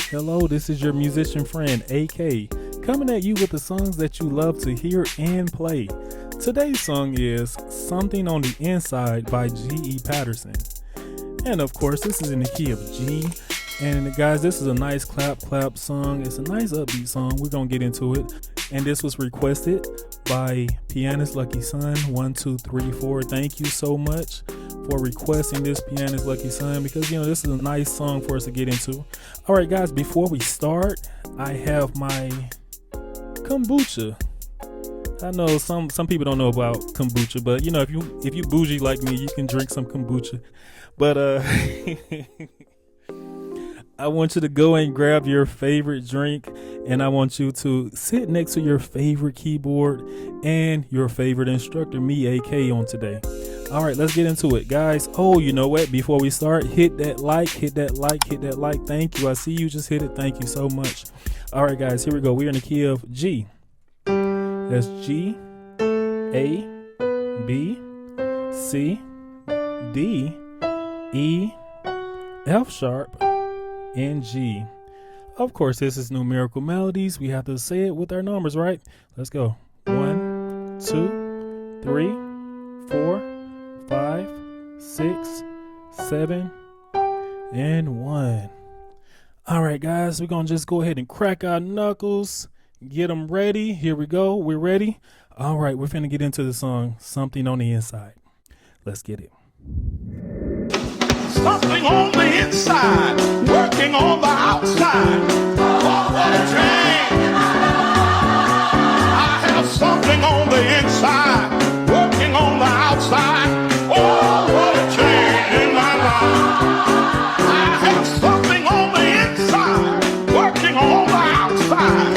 Hello, this is your musician friend, AK, coming at you with the songs that you love to hear and play. Today's song is Something on the Inside by GE Patterson. And of course, this is in the key of G. And guys, this is a nice clap song. It's a nice upbeat song. We're going to get into it. And this was requested by Pianist Lucky Son 1234. Thank you so much for requesting this, Pianist Lucky Son, because this is a nice song for us to get into. All right, guys, before we start, I have my kombucha. I know some people don't know about kombucha, but if you bougie like me, you can drink some kombucha. But I want you to go and grab your favorite drink, and I want you to sit next to your favorite keyboard and your favorite instructor, me, AK, on today. All right, let's get into it, guys. Oh, you know what? Before we start, hit that like. Thank you. I see you just hit it. Thank you so much. All right, guys, here we go. We're in the key of G. That's G, A, B, C, D, E, F sharp, and G. Of course, this is numerical melodies. We have to say it with our numbers, right? Let's go. 1, 2, 3, 4, 5, 6, 7, and 1. All right, guys, we're going to just go ahead and crack our knuckles, get them ready. Here we go. We're ready. All right, we're finna get into the song, Something on the Inside. Let's get it. Something on the inside, working on the outside. Oh, what a change. I have something on the inside, working on the outside. Oh, what a change in my life. I have something on the inside, working on the outside.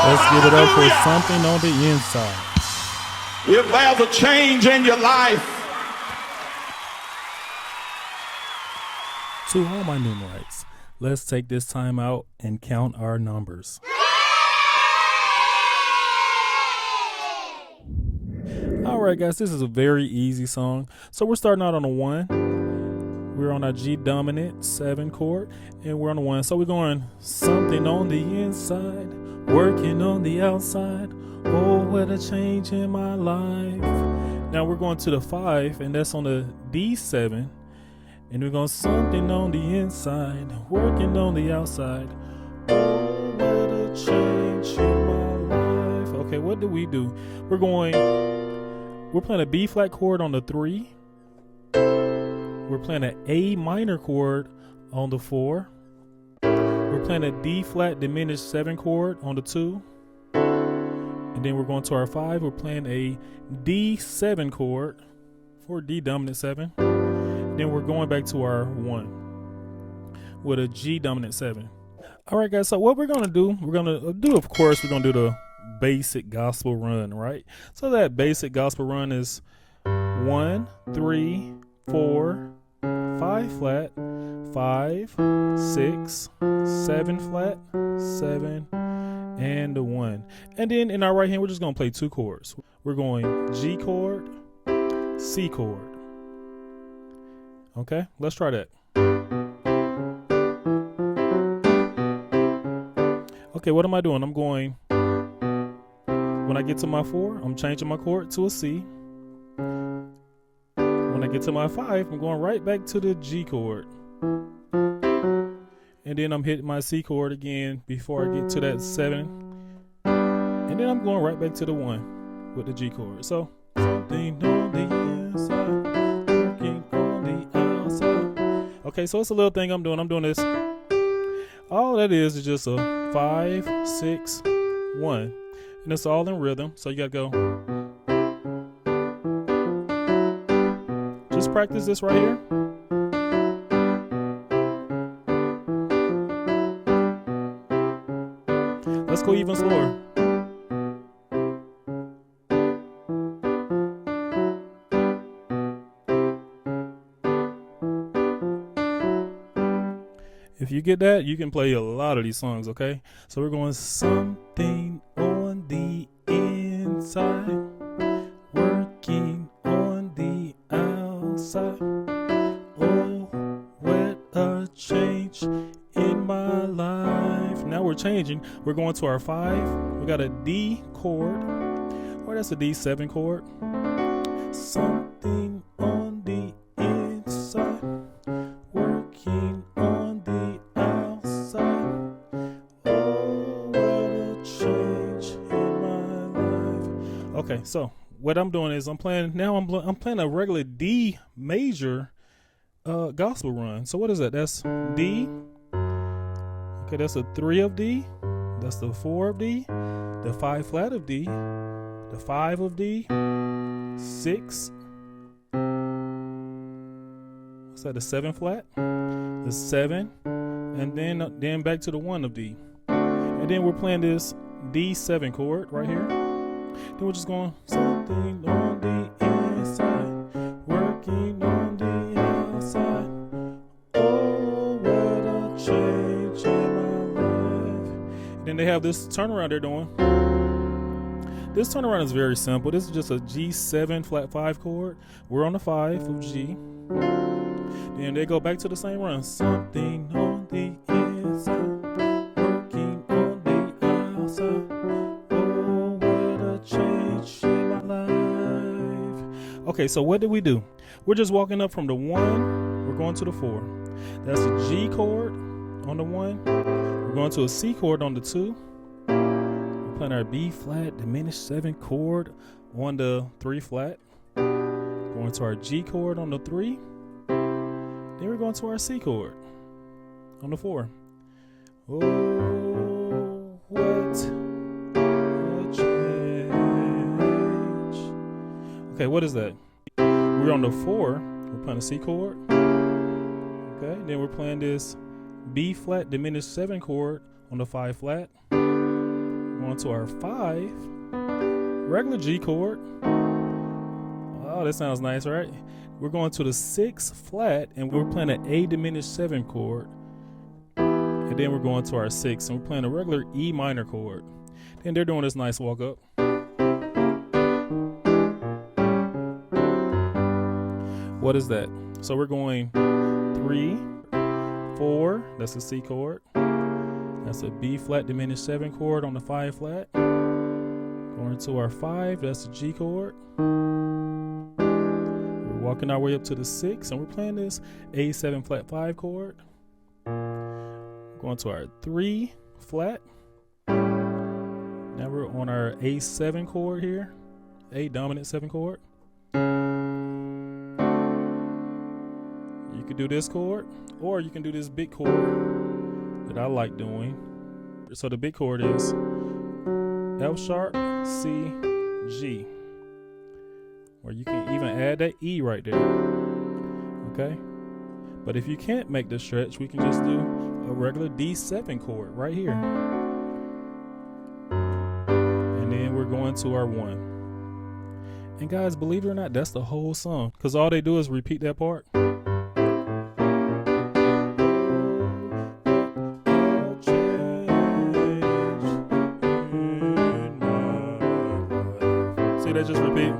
Let's give it up for Something on the Inside. If there's a change in your life. To all my numerites, let's take this time out and count our numbers. All right, guys, this is a very easy song. So we're starting out on a 1. We're on our G dominant 7 chord, and we're on a 1. So we're going something on the inside, working on the outside. Oh, what a change in my life. Now we're going to the 5, and that's on the D7. And we're going something on the inside, working on the outside. Oh, what a change in my life. Okay, what do? We're playing a B flat chord on the 3. We're playing an A minor chord on the 4. We're playing a D flat diminished 7 chord on the 2. And then we're going to our 5. We're playing a D7 chord for D dominant 7. Then we're going back to our 1 with a G dominant 7. All right, guys, so what we're going to do, we're going to do the basic gospel run, right? So that basic gospel run is 1, 3, 4, 5 flat, 5, 6, 7 flat, 7, and a 1. And then in our right hand, we're just going to play 2 chords. We're going G chord, C chord. Okay, let's try that. Okay, what am I doing? I'm going, when I get to my 4, I'm changing my chord to a C. When when I get to my 5, I'm going right back to the G chord. And then I'm hitting my C chord again before I get to that 7. And then I'm going right back to the 1 with the G chord. So, something on the inside, working on the outside. Okay, so it's a little thing I'm doing. I'm doing this. All that is just a 5, 6, 1. And it's all in rhythm. So you gotta go. Just practice this right here. Let's go even slower. If you get that, you can play a lot of these songs, okay? So we're going something on the inside, working on the outside. Oh, what a change in my life. Now we're changing. We're going to our 5. We got a D chord, or that's a D7 chord. Something on the inside, working on the outside. Oh, what a change in my life. Okay, so what I'm doing is I'm playing a regular D major gospel run. So what is that? That's D. Okay, that's a 3 of D. That's the 4 of D. The 5 flat of D. The 5 of D. 6. What's that? The 7 flat. The 7, and then back to the 1 of D. And then we're playing this D7 chord right here. Then we're just going something on the inside, working on the outside. Oh, what a change in my life. And then they have this turnaround they're doing. This turnaround is very simple. This is just a G7 flat 5 chord. We're on the 5 of G. Then they go back to the same run. Something on the inside, working on the outside. Oh, what a change in my life. Okay, so what did we do? We're just walking up from the 1. We're going to the 4. That's a G chord on the 1. We're going to a C chord on the 2. We're playing our B flat diminished 7 chord on the 3 flat. Going to our G chord on the 3. Then we're going to our C chord on the 4. Oh, what a change. Okay, what is that? We're on the 4. We're playing a C chord. Okay, then we're playing this B flat diminished 7 chord on the 5 flat. Going to our 5. Regular G chord. Oh, that sounds nice, right? We're going to the 6 flat, and we're playing an A diminished 7 chord. And then we're going to our 6, and we're playing a regular E minor chord. Then they're doing this nice walk up. What is that? So we're going 3, 4, that's a C chord. That's a B flat diminished 7 chord on the 5 flat. Going to our 5, that's a G chord. Walking our way up to the 6, and we're playing this A7 flat 5 chord. Going to our 3 flat. Now we're on our A7 chord here, A dominant 7 chord. You could do this chord, or you can do this big chord that I like doing. So the big chord is F sharp, C, G. Or you can even add that E right there. Okay? But if you can't make the stretch, we can just do a regular D7 chord right here. And then we're going to our 1. And guys, believe it or not, that's the whole song. Because all they do is repeat that part. See that just repeat?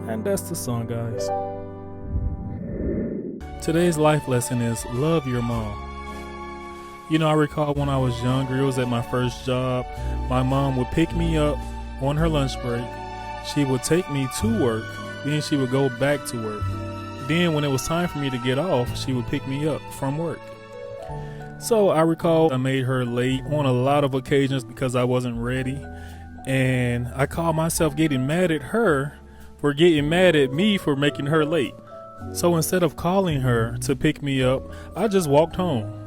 And that's the song, guys. Today's life lesson is love your mom. I recall when I was younger, it was at my first job. My mom would pick me up on her lunch break. She would take me to work. Then she would go back to work. Then when it was time for me to get off, she would pick me up from work. So I recall I made her late on a lot of occasions because I wasn't ready. And I called myself getting mad at her for getting mad at me for making her late. So instead of calling her to pick me up, I just walked home.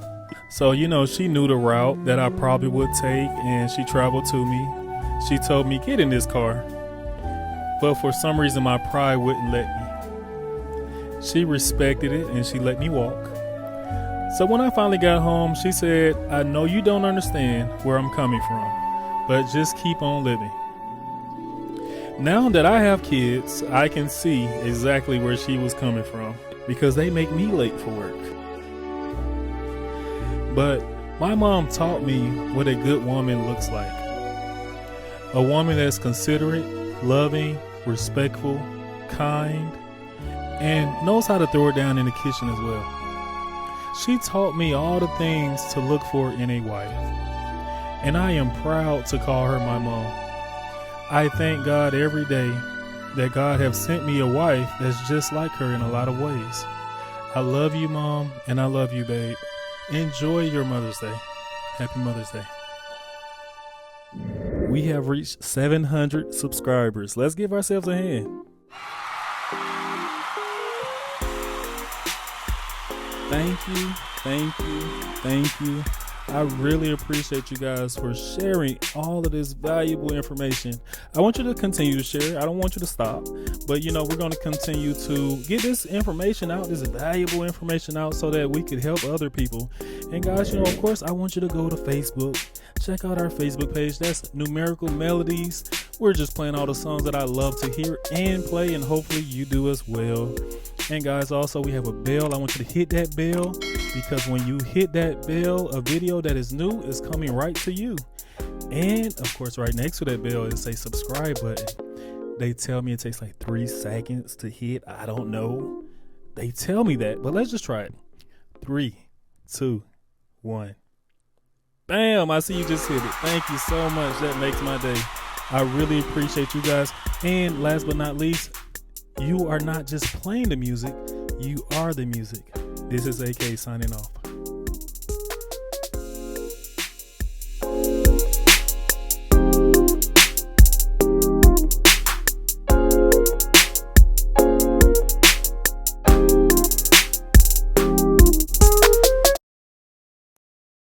So, she knew the route that I probably would take, and she traveled to me. She told me, get in this car. But for some reason, my pride wouldn't let me. She respected it, and she let me walk. So when I finally got home, she said, I know you don't understand where I'm coming from, but just keep on living. Now that I have kids, I can see exactly where she was coming from because they make me late for work. But my mom taught me what a good woman looks like. A woman that's considerate, loving, respectful, kind, and knows how to throw it down in the kitchen as well. She taught me all the things to look for in a wife, and I am proud to call her my mom. I thank God every day that God have sent me a wife that's just like her in a lot of ways. I love you, Mom, and I love you, babe. Enjoy your Mother's Day. Happy Mother's Day. We have reached 700 subscribers. Let's give ourselves a hand. Thank you, thank you, thank you. I really appreciate you guys for sharing all of this valuable information. I want you to continue to share. I don't want you to stop. But, we're going to continue to get this information out, this valuable information out so that we could help other people. And guys, of course, I want you to go to Facebook. Check out our Facebook page. That's Numerical Melodies. We're just playing all the songs that I love to hear and play, and hopefully you do as well. And guys, also we have a bell. I want you to hit that bell because when you hit that bell, a video that is new is coming right to you. And of course, right next to that bell is a subscribe button. They tell me it takes like 3 seconds to hit. I don't know. They tell me that, but let's just try it. 3, 2, 1. Bam! I see you just hit it. Thank you so much. That makes my day. I really appreciate you guys. And last but not least, you are not just playing the music, you are the music. This is AK signing off.